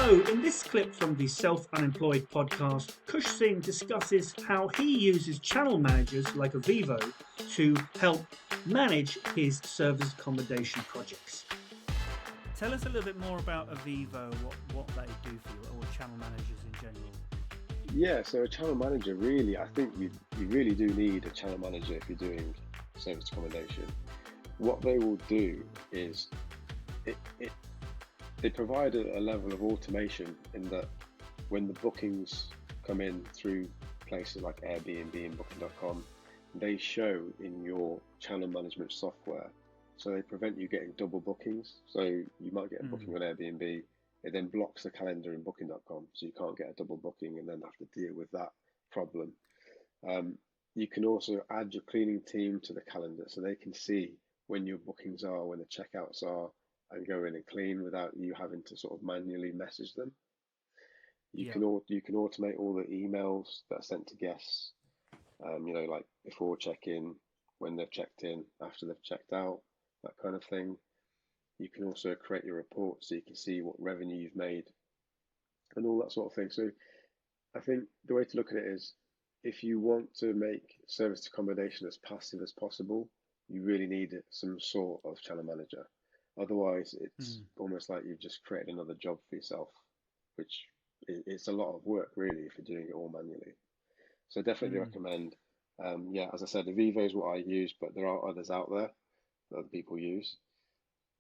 So, in this clip from the Self-Unemployed Podcast, Kush Singh discusses how he uses channel managers like Eviivo to help manage his service accommodation projects. Tell us a little bit more about Eviivo, what they do for you, or channel managers in general. Yeah, so a channel manager, really, I think you really do need a channel manager if you're doing service accommodation. What they will do is they provide a level of automation in that when the bookings come in through places like Airbnb and Booking.com, they show in your channel management software. So they prevent you getting double bookings. So you might get a booking on Airbnb, it then blocks the calendar in Booking.com, so you can't get a double booking and then have to deal with that problem. You can also add your cleaning team to the calendar so they can see when your bookings are, when the checkouts are, and go in and clean without you having to sort of manually message them. You can automate all the emails that are sent to guests, like before check-in, when they've checked in, after they've checked out, that kind of thing. You can also create your report so you can see what revenue you've made and all that sort of thing. So I think the way to look at it is, if you want to make service accommodation as passive as possible, you really need some sort of channel manager. Otherwise, it's almost like you've just created another job for yourself, which it's a lot of work, really, if you're doing it all manually. So definitely recommend. As I said, Eviivo is what I use, but there are others out there that other people use.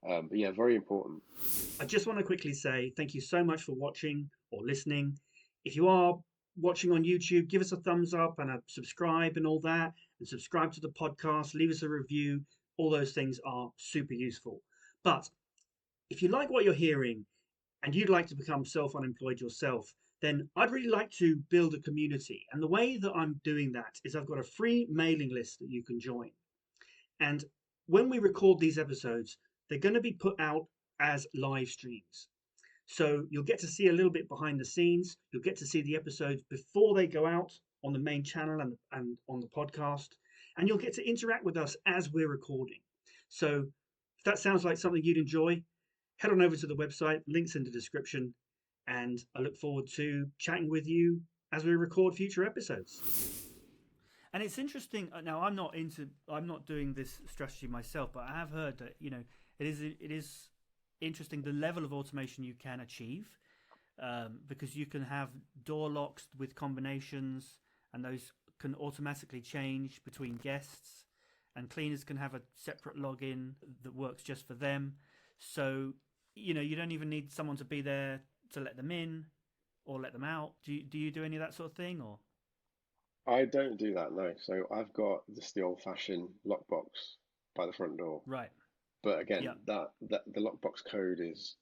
But yeah, very important. I just want to quickly say thank you so much for watching or listening. If you are watching on YouTube, give us a thumbs up and a subscribe and all that, and subscribe to the podcast, leave us a review. All those things are super useful. But if you like what you're hearing and you'd like to become self-unemployed yourself, then I'd really like to build a community. And the way that I'm doing that is I've got a free mailing list that you can join. And when we record these episodes, they're going to be put out as live streams. So you'll get to see a little bit behind the scenes. You'll get to see the episodes before they go out on the main channel and on the podcast. And you'll get to interact with us as we're recording. So if that sounds like something you'd enjoy, head on over to the website, links in the description, and I look forward to chatting with you as we record future episodes. And it's interesting. Now, I'm not doing this strategy myself, but I have heard that it is interesting the level of automation you can achieve, because you can have door locks with combinations, and those can automatically change between guests. And cleaners can have a separate login that works just for them. So, you don't even need someone to be there to let them in or let them out. Do you do any of that sort of thing, or? I don't do that, no. So I've got just the old-fashioned lockbox by the front door. Right. But again, that the lockbox code is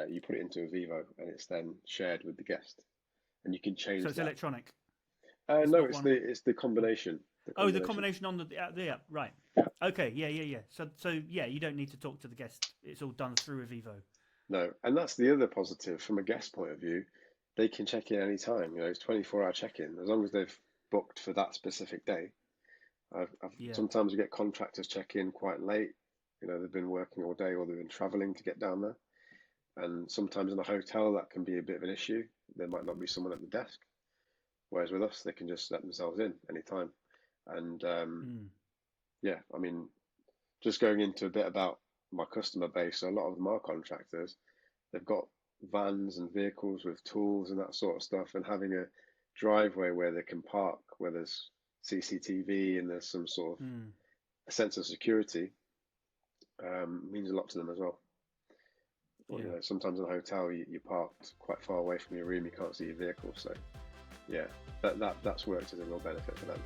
you put it into Eviivo and it's then shared with the guest, and you can change. So it's electronic. No, it's the combination. The combination on the app, right? Yeah. Okay, yeah. So you don't need to talk to the guest. It's all done through Eviivo. No, and that's the other positive from a guest point of view. They can check in any time. It's 24-hour check-in as long as they've booked for that specific day. Sometimes we get contractors check in quite late. They've been working all day or they've been traveling to get down there. And sometimes in a hotel that can be a bit of an issue. There might not be someone at the desk. Whereas with us, they can just let themselves in anytime. And just going into a bit about my customer base, so a lot of them are contractors. They've got vans and vehicles with tools and that sort of stuff, and having a driveway where they can park, where there's CCTV and there's some sort of a sense of security, means a lot to them as well. Or, sometimes in a hotel you're parked quite far away from your room, you can't see your vehicle, so that's worked as a real benefit for them.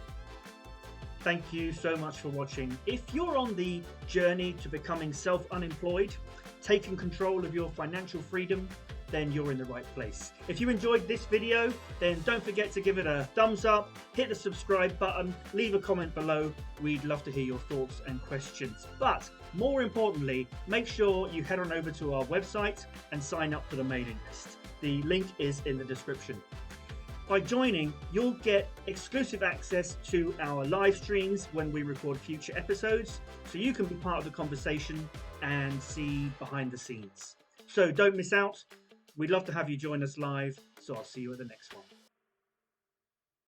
Thank you so much for watching. If you're on the journey to becoming self-unemployed, taking control of your financial freedom, then you're in the right place. If you enjoyed this video, then don't forget to give it a thumbs up, hit the subscribe button, leave a comment below. We'd love to hear your thoughts and questions. But more importantly, make sure you head on over to our website and sign up for the mailing list. The link is in the description. By joining, you'll get exclusive access to our live streams when we record future episodes, so you can be part of the conversation and see behind the scenes. So don't miss out. We'd love to have you join us live, so I'll see you at the next one.